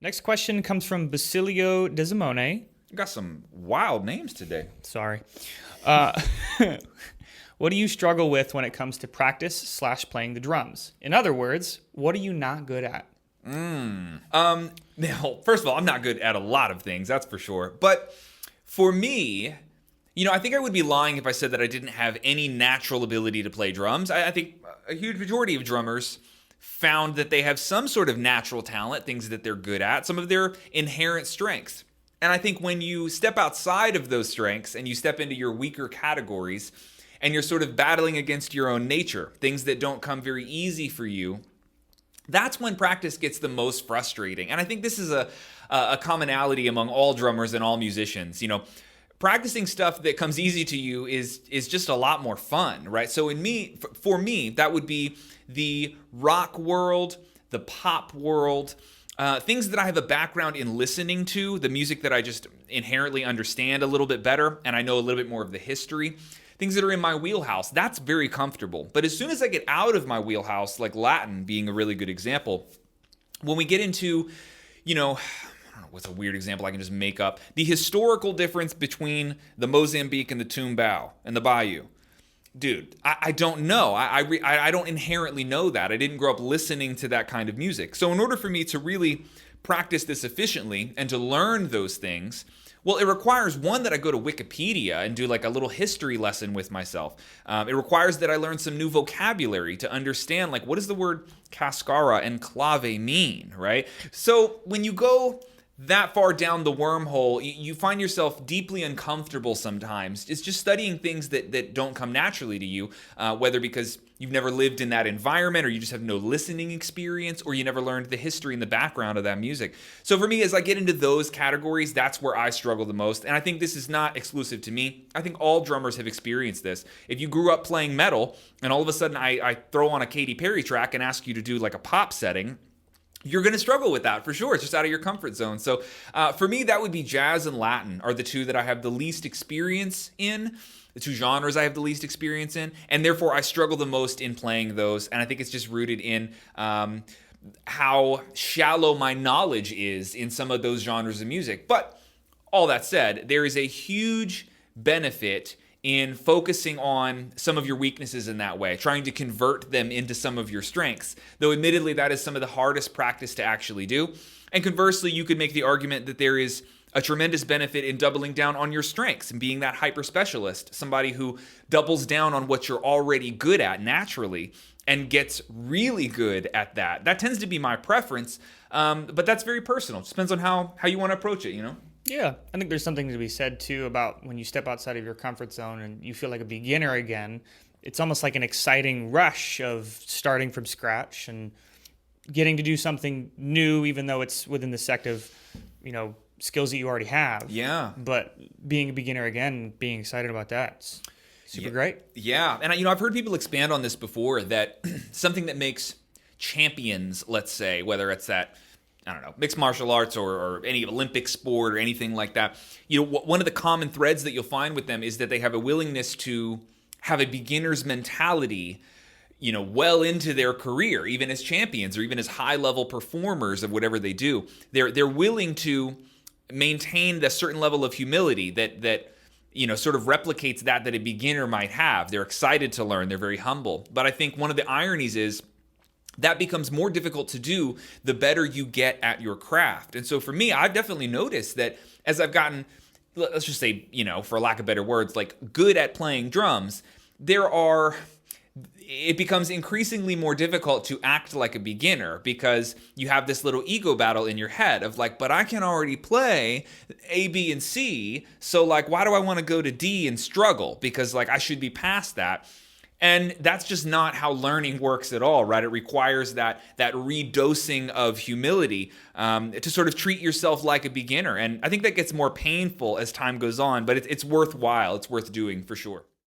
Next question comes from Basilio Desimone. Got some wild names today. Sorry. What do you struggle with when it comes to practice/playing the drums? In other words, what are you not good at? Now, first of all, I'm not good at a lot of things, that's for sure. But for me, I think I would be lying if I said that I didn't have any natural ability to play drums. I think a huge majority of drummers found that they have some sort of natural talent, things that they're good at, some of their inherent strengths. And I think when you step outside of those strengths and you step into your weaker categories and you're sort of battling against your own nature, things that don't come very easy for you, that's when practice gets the most frustrating. And I think this is a commonality among all drummers and all musicians. Practicing stuff that comes easy to you is just a lot more fun, right? So for me, that would be the rock world, the pop world, things that I have a background in listening to, the music that I just inherently understand a little bit better, and I know a little bit more of the history. Things that are in my wheelhouse, that's very comfortable. But as soon as I get out of my wheelhouse, like Latin being a really good example, when we get into, I don't know, what's a weird example I can just make up? The historical difference between the Mozambique and the Tumbao and the Bayou. Dude, I don't know. I don't inherently know that. I didn't grow up listening to that kind of music. So in order for me to really practice this efficiently and to learn those things, well, it requires, one, that I go to Wikipedia and do like a little history lesson with myself. It requires that I learn some new vocabulary to understand, like, what does the word cascara and clave mean, right? So when you go that far down the wormhole, you find yourself deeply uncomfortable sometimes. It's just studying things that don't come naturally to you, whether because you've never lived in that environment, or you just have no listening experience, or you never learned the history and the background of that music. So for me, as I get into those categories, that's where I struggle the most. And I think this is not exclusive to me. I think all drummers have experienced this. If you grew up playing metal, and all of a sudden I throw on a Katy Perry track and ask you to do like a pop setting, you're going to struggle with that for sure. It's just out of your comfort zone. So for me, that would be jazz and Latin are the two that I have the least experience in, the two genres I have the least experience in, and therefore I struggle the most in playing those. And I think it's just rooted in how shallow my knowledge is in some of those genres of music. But all that said, there is a huge benefit in focusing on some of your weaknesses in that way, trying to convert them into some of your strengths. Though admittedly, that is some of the hardest practice to actually do. And conversely, you could make the argument that there is a tremendous benefit in doubling down on your strengths and being that hyper specialist, somebody who doubles down on what you're already good at naturally and gets really good at that. That tends to be my preference, but that's very personal. It depends on how you want to approach it, Yeah, I think there's something to be said, too, about when you step outside of your comfort zone and you feel like a beginner again. It's almost like an exciting rush of starting from scratch and getting to do something new, even though it's within the sect of, skills that you already have. Yeah. But being a beginner again, being excited about that's super great. Yeah, and I've heard people expand on this before, that something that makes champions, let's say, whether it's that, I don't know, mixed martial arts or any Olympic sport or anything like that, one of the common threads that you'll find with them is that they have a willingness to have a beginner's mentality, well into their career, even as champions or even as high-level performers of whatever they do. They're willing to maintain the certain level of humility that sort of replicates that a beginner might have. They're excited to learn. They're very humble. But I think one of the ironies is that becomes more difficult to do the better you get at your craft. And so for me, I've definitely noticed that as I've gotten, let's just say, for lack of better words, like good at playing drums, it becomes increasingly more difficult to act like a beginner because you have this little ego battle in your head of like, but I can already play A, B, and C, so like, why do I want to go to D and struggle? Because like, I should be past that. And that's just not how learning works at all, right? It requires that redosing of humility to sort of treat yourself like a beginner. And I think that gets more painful as time goes on, but it's worthwhile. It's worth doing for sure.